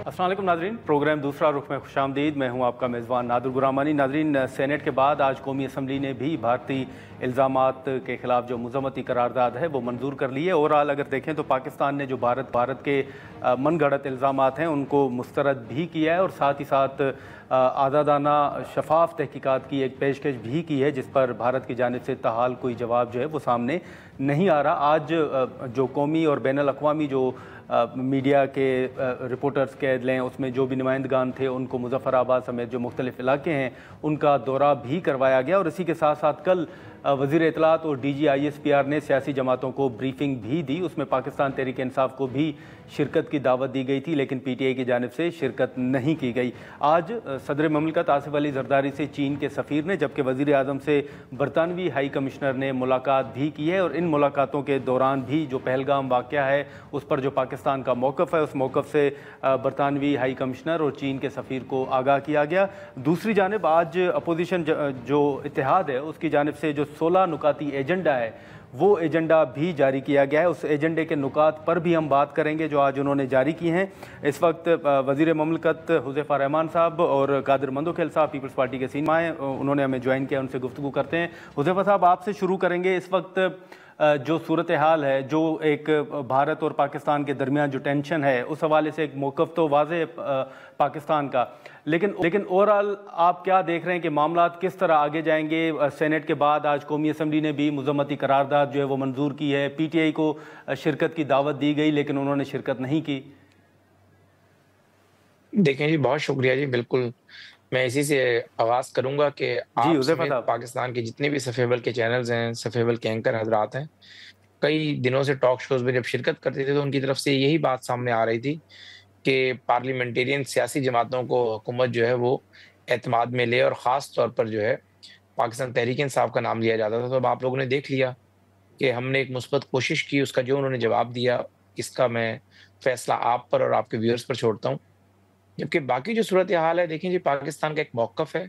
अस्सलाम वालेकुम नाजरीन, प्रोग्राम दूसरा रुख में खुशामदीद। मैं हूं आपका मेज़बान नादुर गुरामानी। नाजरीन, सेनेट के बाद आज कौमी असम्बली ने भी भारतीय इल्ज़ामात के ख़िलाफ़ जो मज़म्मती करारदाद है वो मंजूर कर ली है। ओवरऑल अगर देखें तो पाकिस्तान ने जो भारत के मन गढ़ंत इल्ज़ामात हैं उनको मुस्तरद भी किया है और साथ ही साथ आज़ादाना शफाफ तहकीकात की एक पेशकश भी की है, जिस पर भारत की जानिब से ताहाल कोई जवाब जो है वो सामने नहीं आ रहा। आज जो कौमी और बैनुल अक़वामी जो मीडिया के रिपोर्टर्स कह लें, उसमें जो भी नुमाइंदगान थे उनको मुज़फ़्फ़राबाद समेत जो मुख्तलिफ़ इलाके हैं उनका दौरा भी करवाया गया। और इसी के साथ साथ कल वज़ीर इत्तलात और DG ISPR ने सियासी जमातों को ब्रीफिंग भी दी। उसमें पाकिस्तान तहरीक इंसाफ को भी शिरकत की दावत दी गई थी, लेकिन PTI की जानिब से शिरकत नहीं की गई। आज सदर ममलिकत आसिफ अली ज़रदारी से चीन के सफ़ीर ने, जबकि वज़ीर आज़म से बरतानवी हाई कमिश्नर ने मुलाकात भी की है। और इन मुलाकातों के दौरान भी जो पहलगाम वाक़या है उस पर जो पाकिस्तान का मौक़िफ़ है, उस मौक़िफ़ से बरतानवी हाई कमिश्नर और चीन के सफ़ीर को आगाह किया गया। दूसरी जानिब आज अपोजिशन जो इत्तेहाद है उसकी जानिब से जो 16 नुकाती एजेंडा है वो एजेंडा भी जारी किया गया है। उस एजेंडे के नुकात पर भी हम बात करेंगे जो आज उन्होंने जारी की हैं। इस वक्त वज़ीर ममलिकत हुज़ैफ़ा रहमान साहब और कादिर मंदोखेल साहब पीपल्स पार्टी के सीनियर हैं, उन्होंने हमें ज्वाइन किया, उनसे गुफ्तगू करते हैं। हुज़ैफ़ा साहब, आपसे शुरू करेंगे। इस वक्त जो सूरत हाल है, जो एक भारत और पाकिस्तान के दरमियान जो टेंशन है, उस हवाले से एक मौक़िफ़ तो वाज़ेह पाकिस्तान का, लेकिन ओवरऑल आप क्या देख रहे हैं कि मामलात किस तरह आगे जाएंगे? सेनेट के बाद आज कौमी असम्बली ने भी मज़म्मती करारदाद जो है वो मंजूर की है। PTI को शिरकत की दावत दी गई लेकिन उन्होंने शिरकत नहीं की। देखें जी, बहुत शुक्रिया जी। बिल्कुल, मैं इसी से आगाज़ करूँगा कि जी आप हुज़ैफ़ा समेत साहब। पाकिस्तान के जितने भी सफ़ेबल के चैनल्स हैं, सफ़ेबल के एंकर हज़रात हैं, कई दिनों से टॉक शोज़ में जब शिरकत करते थे तो उनकी तरफ से यही बात सामने आ रही थी कि पार्लियामेंटेरियन सियासी जमातों को हुकूमत जो है वो एतमाद में ले, और ख़ास तौर पर जो है पाकिस्तान तहरीक-ए-इंसाफ का नाम लिया जाता था। तो अब आप लोगों ने देख लिया कि हमने एक मुस्बत कोशिश की, उसका जो उन्होंने जवाब दिया, इसका मैं फ़ैसला आप पर और आपके व्यूअर्स पर छोड़ता हूँ। जबकि बाकी जो सूरत-ए-हाल है, देखें जी, पाकिस्तान का एक मौक़िफ़ है।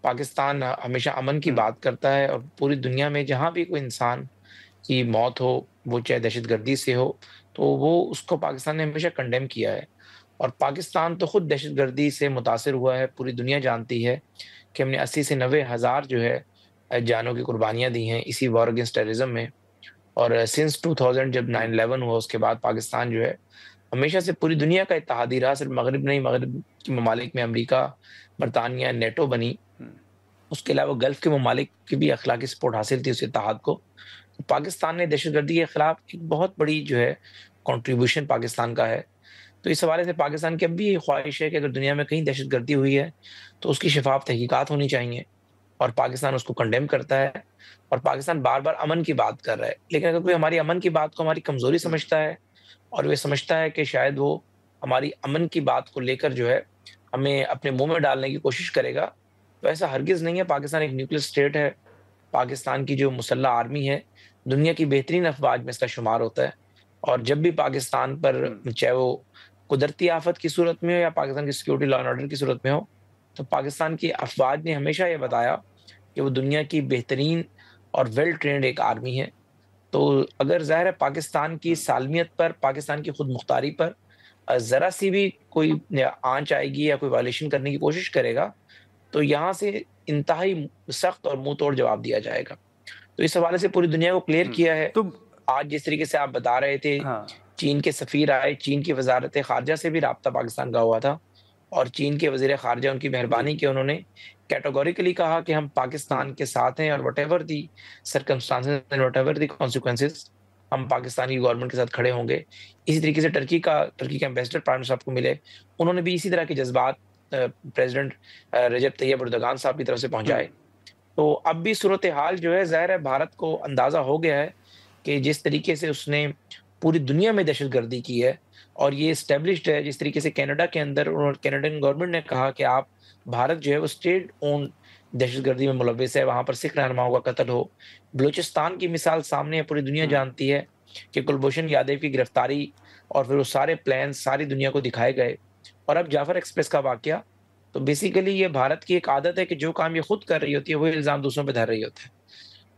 पाकिस्तान हमेशा अमन की बात करता है और पूरी दुनिया में जहाँ भी कोई इंसान की मौत हो, वो चाहे दहशतगर्दी से हो, तो वो उसको पाकिस्तान ने हमेशा कंडेम किया है। और पाकिस्तान तो खुद दहशतगर्दी से मुतासिर हुआ है। पूरी दुनिया जानती है कि हमने 80 से 90 हज़ार जो है जानों की कुर्बानियाँ दी हैं इसी वॉर अगेंस्ट टेररिज़्म में। और सिंस 2000 जब 9/11 हुआ, उसके बाद पाकिस्तान जो है हमेशा से पूरी दुनिया का इत्तेहादी रहा। सिर्फ़ मग़रिब नहीं, मग़रिब के ममालिक में अमेरिका, बरतानिया, नेटो बनी। उसके अलावा गल्फ़ के ममालिक की भी अख़लाक़ी सपोर्ट हासिल थी उस इत्तेहाद को। तो पाकिस्तान ने दहशतगर्दी के ख़िलाफ़ एक बहुत बड़ी जो है कंट्रीब्यूशन पाकिस्तान का है। तो इस हवाले से पाकिस्तान की अब भी ये ख़्वाहिश है कि अगर दुनिया में कहीं दहशतगर्दी हुई है, तो उसकी शफ़ाफ़ तहक़ीक़ात होनी चाहिए। और पाकिस्तान उसको कंडेम करता है और पाकिस्तान बार-बार अमन की बात कर रहा है। लेकिन अगर कोई हमारी अमन की बात को हमारी कमज़ोरी समझता है और वे समझता है कि शायद वो हमारी अमन की बात को लेकर जो है हमें अपने मुँह में डालने की कोशिश करेगा, तो ऐसा हरगिज़ नहीं है। पाकिस्तान एक न्यूक्लियर स्टेट है। पाकिस्तान की जो मुसल्लह आर्मी है, दुनिया की बेहतरीन अफ़वाज में इसका शुमार होता है। और जब भी पाकिस्तान पर, चाहे वो कुदरती आफ़त की सूरत में हो या पाकिस्तान की सिक्योरिटी लॉ एंड ऑर्डर की सूरत में हो, तो पाकिस्तान की अफ़वाज ने हमेशा ये बताया कि वो दुनिया की बेहतरीन और वेल ट्रेन्ड एक आर्मी है। तो अगर ज़ाहिर है पाकिस्तान की सालमियत पर, पाकिस्तान की खुद मुख्तारी पर ज़रा-सी भी कोई आँच आएगी या कोई वायलेशन करने की कोशिश करेगा, तो यहाँ से इंतहाई सख्त और मुँह तोड़ जवाब दिया जाएगा। तो इस हवाले से पूरी दुनिया को क्लियर किया है। तो आज जिस तरीके से आप बता रहे थे, हाँ। चीन के सफ़ीर आए, चीन की वज़ारत ख़ारिजा से भी राब्ता पाकिस्तान का हुआ था और चीन के वज़ीर ख़ारिजा उनकी जी। मेहरबानी की, उन्होंने कैटेगोरिकली कहा कि हम पाकिस्तान के साथ हैं और whatever the circumstances and whatever the consequences, हम पाकिस्तान की गवर्नमेंट के साथ खड़े होंगे। इसी तरीके से टर्की के एम्बेसडर प्राइम मिनिस्टर साहब को मिले, उन्होंने भी इसी तरह के जज़्बात प्रेज़िडेंट रजब तैयब एर्दोगान साहब की तरफ से पहुँचाए। तो अब भी सूरत-ए-हाल जो है, ज़ाहिर है भारत को अंदाज़ा हो गया है कि जिस तरीके से उसने पूरी दुनिया में दहशतगर्दी की है और ये एस्टेब्लिश्ड है, जिस तरीके से कनाडा के अंदर और कनाडियन गवर्नमेंट ने कहा कि आप, भारत जो है वो स्टेट ओन्ड दहशतगर्दी में मुलव्विस है, वहाँ पर सिख रहनुमाओं का कत्ल हो। बलूचिस्तान की मिसाल सामने है, पूरी दुनिया जानती है कि कुलभूषण यादव की गिरफ्तारी और फिर वो सारे प्लान्स सारी दुनिया को दिखाए गए। और अब जाफ़र एक्सप्रेस का वाक़या, तो बेसिकली ये भारत की एक आदत है कि जो काम ये खुद कर रही होती है, वही इल्ज़ाम दूसरों पे धर रही होती है।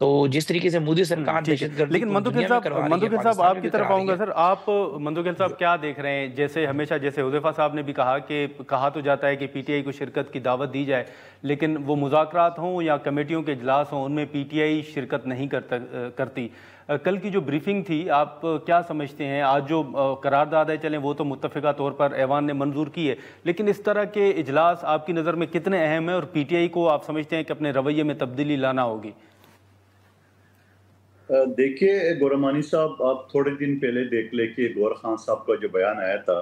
तो जिस तरीके से मोदी सरकार ठीक है। दहशतगर्दी लेकिन पूरी दुनिया में करवा रही है, मंदुखिल साहब पाकिस्तान में आपकी भी तरफ करा रही आऊँगा है। सर। आप मंदुखिल साहब क्या देख रहे हैं? जैसे हमेशा जैसे हुज़ैफ़ा साहब ने भी कहा कि कहा तो जाता है कि पीटीआई को शिरकत की दावत दी जाए, लेकिन वो मुज़ाकरात हों या कमेटियों के इजलास हों, उनमें पीटीआई शिरकत नहीं करती। कल की जो ब्रीफिंग थी, आप क्या समझते हैं? आज जो करारदाद चलें वो तो मुत्तफ़िका तौर पर ऐवान ने मंजूर की है, लेकिन इस तरह के इजलास आपकी नज़र में कितने अहम हैं और पीटीआई को आप समझते हैं कि अपने रवैये में तब्दीली लाना होगी? देखिए गोरामानी साहब, आप थोड़े दिन पहले देख ले कि गौर खान साहब का जो बयान आया था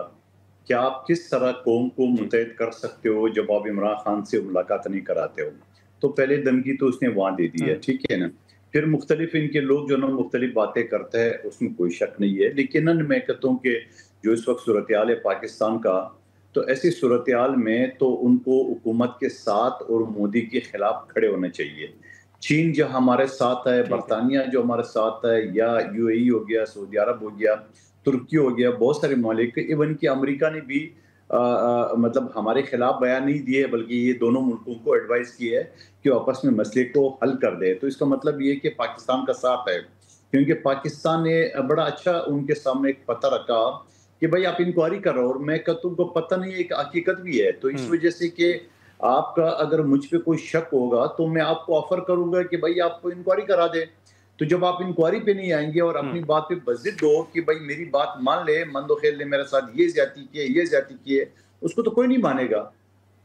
कि आप किस तरह कौम को जी। मुतहद कर सकते हो जब आप इमरान खान से मुलाकात नहीं कराते हो। तो पहले धमकी तो उसने वहाँ दे दी है, ठीक है ना। फिर मुख्तलिफ इनके लोग जो ना मुख्तलिफ बातें करते हैं, उसमें कोई शक नहीं है, लेकिन मैं कहता हूँ कि जो इस वक्त सूरत हाल है पाकिस्तान का, तो ऐसी सूरत हाल में तो उनको हुकूमत के साथ और मोदी के खिलाफ खड़े होना चाहिए। चीन जो हमारे साथ है, बरतानिया जो हमारे साथ है, या यूएई हो गया, सऊदी अरब हो गया, तुर्की हो गया, बहुत सारे ममालिक, इवन कि अमेरिका ने भी मतलब हमारे खिलाफ बयान नहीं दिए, बल्कि ये दोनों मुल्कों को एडवाइस की है कि वो आपस में मसले को हल कर दे। तो इसका मतलब ये है कि पाकिस्तान का साथ है, क्योंकि पाकिस्तान ने बड़ा अच्छा उनके सामने एक पता रखा कि भाई आप इंक्वायरी करो, और मैं कहता हूँ पता नहीं, एक हकीकत भी है। तो इस वजह से कि आपका अगर मुझ पे कोई शक होगा तो मैं आपको ऑफर करूंगा कि भाई आपको इंक्वायरी करा दे। तो जब आप इंक्वायरी पे नहीं आएंगे और अपनी बात पे बजिद हो कि भाई मेरी बात मान ले, मंदोखेल ने मेरे साथ ये ज्यादती की है, ये ज्यादती की है, उसको तो कोई नहीं मानेगा।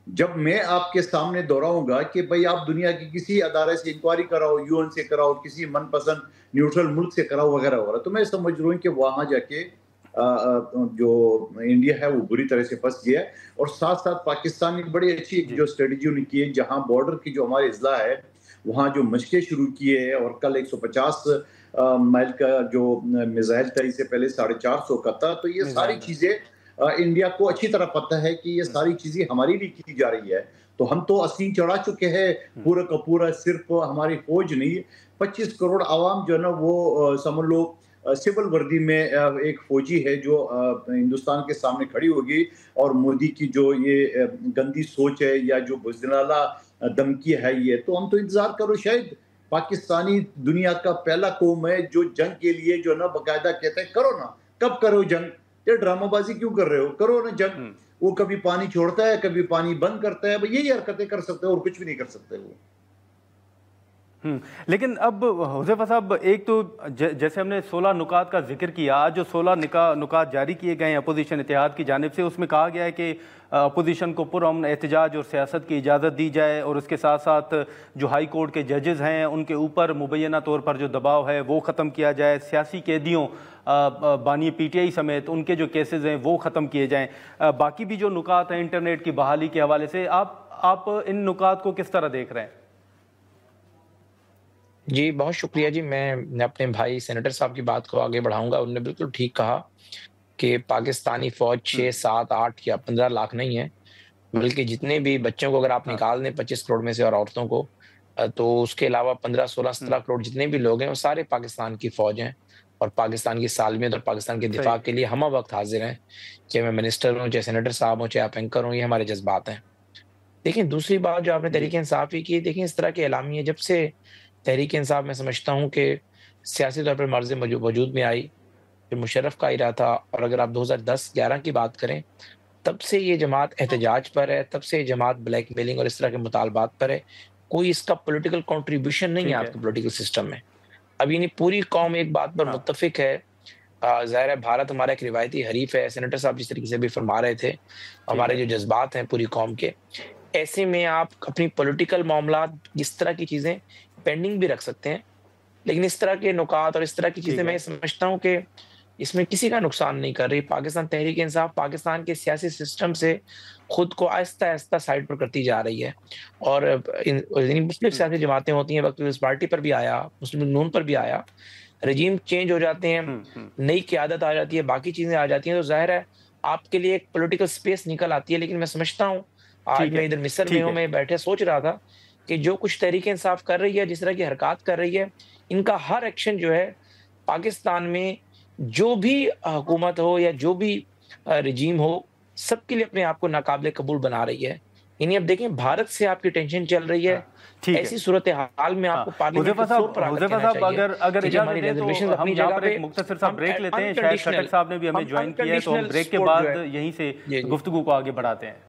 जब मैं आपके सामने दोहराऊंगा कि भाई आप दुनिया की किसी अदारे से इंक्वायरी कराओ, यूएन से कराओ, किसी मनपसंद न्यूट्रल मुल्क से कराओ, वगैरह वगैरह, तो मैं समझ रहा हूँ कि वहां जाके जो इंडिया है वो बुरी तरह से फंस गया है। और साथ साथ पाकिस्तान ने बड़ी अच्छी जो स्ट्रेटजी उन्हें की है, जहां बॉर्डर की जो हमारे इजला है वहां जो मशकें शुरू किए हैं, और कल 150 माइल का जो मिसाइल था, इससे पहले 450 का था। तो ये सारी चीजें इंडिया को अच्छी तरह पता है कि ये सारी चीजें हमारी लिए की जा रही है। तो हम तो अस्सीन चढ़ा चुके हैं पूरा का पूरा, सिर्फ हमारी फौज नहीं, 25 करोड़ आवाम जो है ना वो समझ लो सिविल वर्दी में एक फौजी है जो हिंदुस्तान के सामने खड़ी होगी। और मोदी की जो ये गंदी सोच है या जो बुज़दिलाना धमकी है, ये तो हम तो इंतजार करो, शायद पाकिस्तानी दुनिया का पहला कौम है जो जंग के लिए जो ना बकायदा कहते हैं करो ना। कब करो जंग? ये ड्रामाबाजी क्यों कर रहे हो? करो ना जंग। वो कभी पानी छोड़ता है, कभी पानी बंद करता है, यही हरकतें कर सकते हो और कुछ भी नहीं कर सकते वो। लेकिन अब हुज़ैफ़ा साहब, एक तो जैसे हमने 16 नुकात का जिक्र किया, आज जो 16 नुकात जारी किए गए हैं अपोजिशन इत्तेहाद की जानिब से, उसमें कहा गया है कि अपोजिशन को पुरअमन एहतजाज और सियासत की इजाज़त दी जाए, और उसके साथ साथ जो हाई कोर्ट के जजेज़ हैं उनके ऊपर मुबैना तौर पर जो दबाव है वो ख़त्म किया जाए, सियासी कैदियों बानी पीटीआई समेत उनके जो केसेस हैं वो ख़त्म किए जाएँ। बाकी भी जो नुकात हैं इंटरनेट की बहाली के हवाले से, आप इन नुकात को किस तरह देख रहे हैं? जी, बहुत शुक्रिया जी। मैं अपने भाई सेनेटर साहब की बात को आगे बढ़ाऊँगा। उन्होंने बिल्कुल ठीक कहा कि पाकिस्तानी फ़ौज 6, 7, 8 या 15 लाख नहीं है, बल्कि जितने भी बच्चों को अगर आप निकाल दें 25 करोड़ में से और औरतों को, तो उसके अलावा 15, 16, 17 करोड़ जितने भी लोग हैं, वो सारे पाकिस्तान की फ़ौज हैं और पाकिस्तान की सालमियत और पाकिस्तान के दिफ़ा के लिए हमा वक़्त हाज़िर हैं। चाहे मैं मिनिस्टर हूँ, चाहे सेनेटर साहब हों, चाहे आप एंकर हों, ये हमारे जज़्बात हैं। देखिए, दूसरी बात जो आपने तहरीक-ए-इंसाफ़ की है, देखिए इस तरह के एलामिया जब से तहरीक-ए-इंसाफ़ मैं समझता हूँ कि सियासी तौर पर मर्ज़ वजूद में आई, फिर मुशर्रफ का ही रहा था, और अगर आप 2010-11 की बात करें, तब से ये जमात एहतजाज पर है, तब से ये जमात ब्लैकमेलिंग और इस तरह के मुतालबात पर है। कोई इसका पॉलिटिकल कंट्रीब्यूशन नहीं है आपके पॉलिटिकल सिस्टम में। अब यानी पूरी कौम एक बात पर मुत्तफ़िक है। ज़ाहिर है भारत हमारा एक रिवायती हरीफ है, सेनेटर साहब जिस तरीके से अभी फरमा रहे थे, हमारे जो जज़्बात हैं पूरी कौम के, ऐसे में आप अपनी पॉलिटिकल मामलात इस तरह की चीज़ें पेंडिंग भी रख सकते हैं। लेकिन इस तरह के नुकात और इस तरह की चीज़ें मैं समझता हूँ कि इसमें किसी का नुकसान नहीं कर रही। पाकिस्तान तहरीक-ए-इंसाफ़ पाकिस्तान के सियासी सिस्टम से खुद को आहिस्ता-आहिस्ता साइड पर करती जा रही है, और यानी मुख्तलिफ सियासी जमातें होती हैं, वक़्त पीपल्स पार्टी पर भी आया, मुस्लिम नून पर भी आया, रेजीम चेंज हो जाते हैं, नई क़यादत आ जाती है, बाकी चीज़ें आ जाती हैं, तो ज़ाहिर है आपके लिए एक पॉलिटिकल स्पेस निकल आती है। लेकिन मैं समझता हूँ, आज मैं इधर मिस्र में हूँ, मैं बैठे सोच रहा था कि जो कुछ तहरीक-ए-इंसाफ़ कर रही है, जिस तरह की हरकत कर रही है, इनका हर एक्शन जो है पाकिस्तान में जो भी हुकूमत हो या जो भी रेजीम हो, सबके लिए अपने आप को नाकाबिले कबूल बना रही है। यानी अब देखें भारत से आपकी टेंशन चल रही है, ठीक है। ऐसी सूरत हाल में आपको पार्लियामेंट हुज़ैफा साहब अगर इजाजत दें तो हम यहाँ पर एक मुख्तसर सा ब्रेक लेते हैं। शायद खटक साहब ने भी हमें ज्वाइन किया है, तो हम ब्रेक के बाद यहीं से गुफ्तगू को आगे बढ़ाते हैं।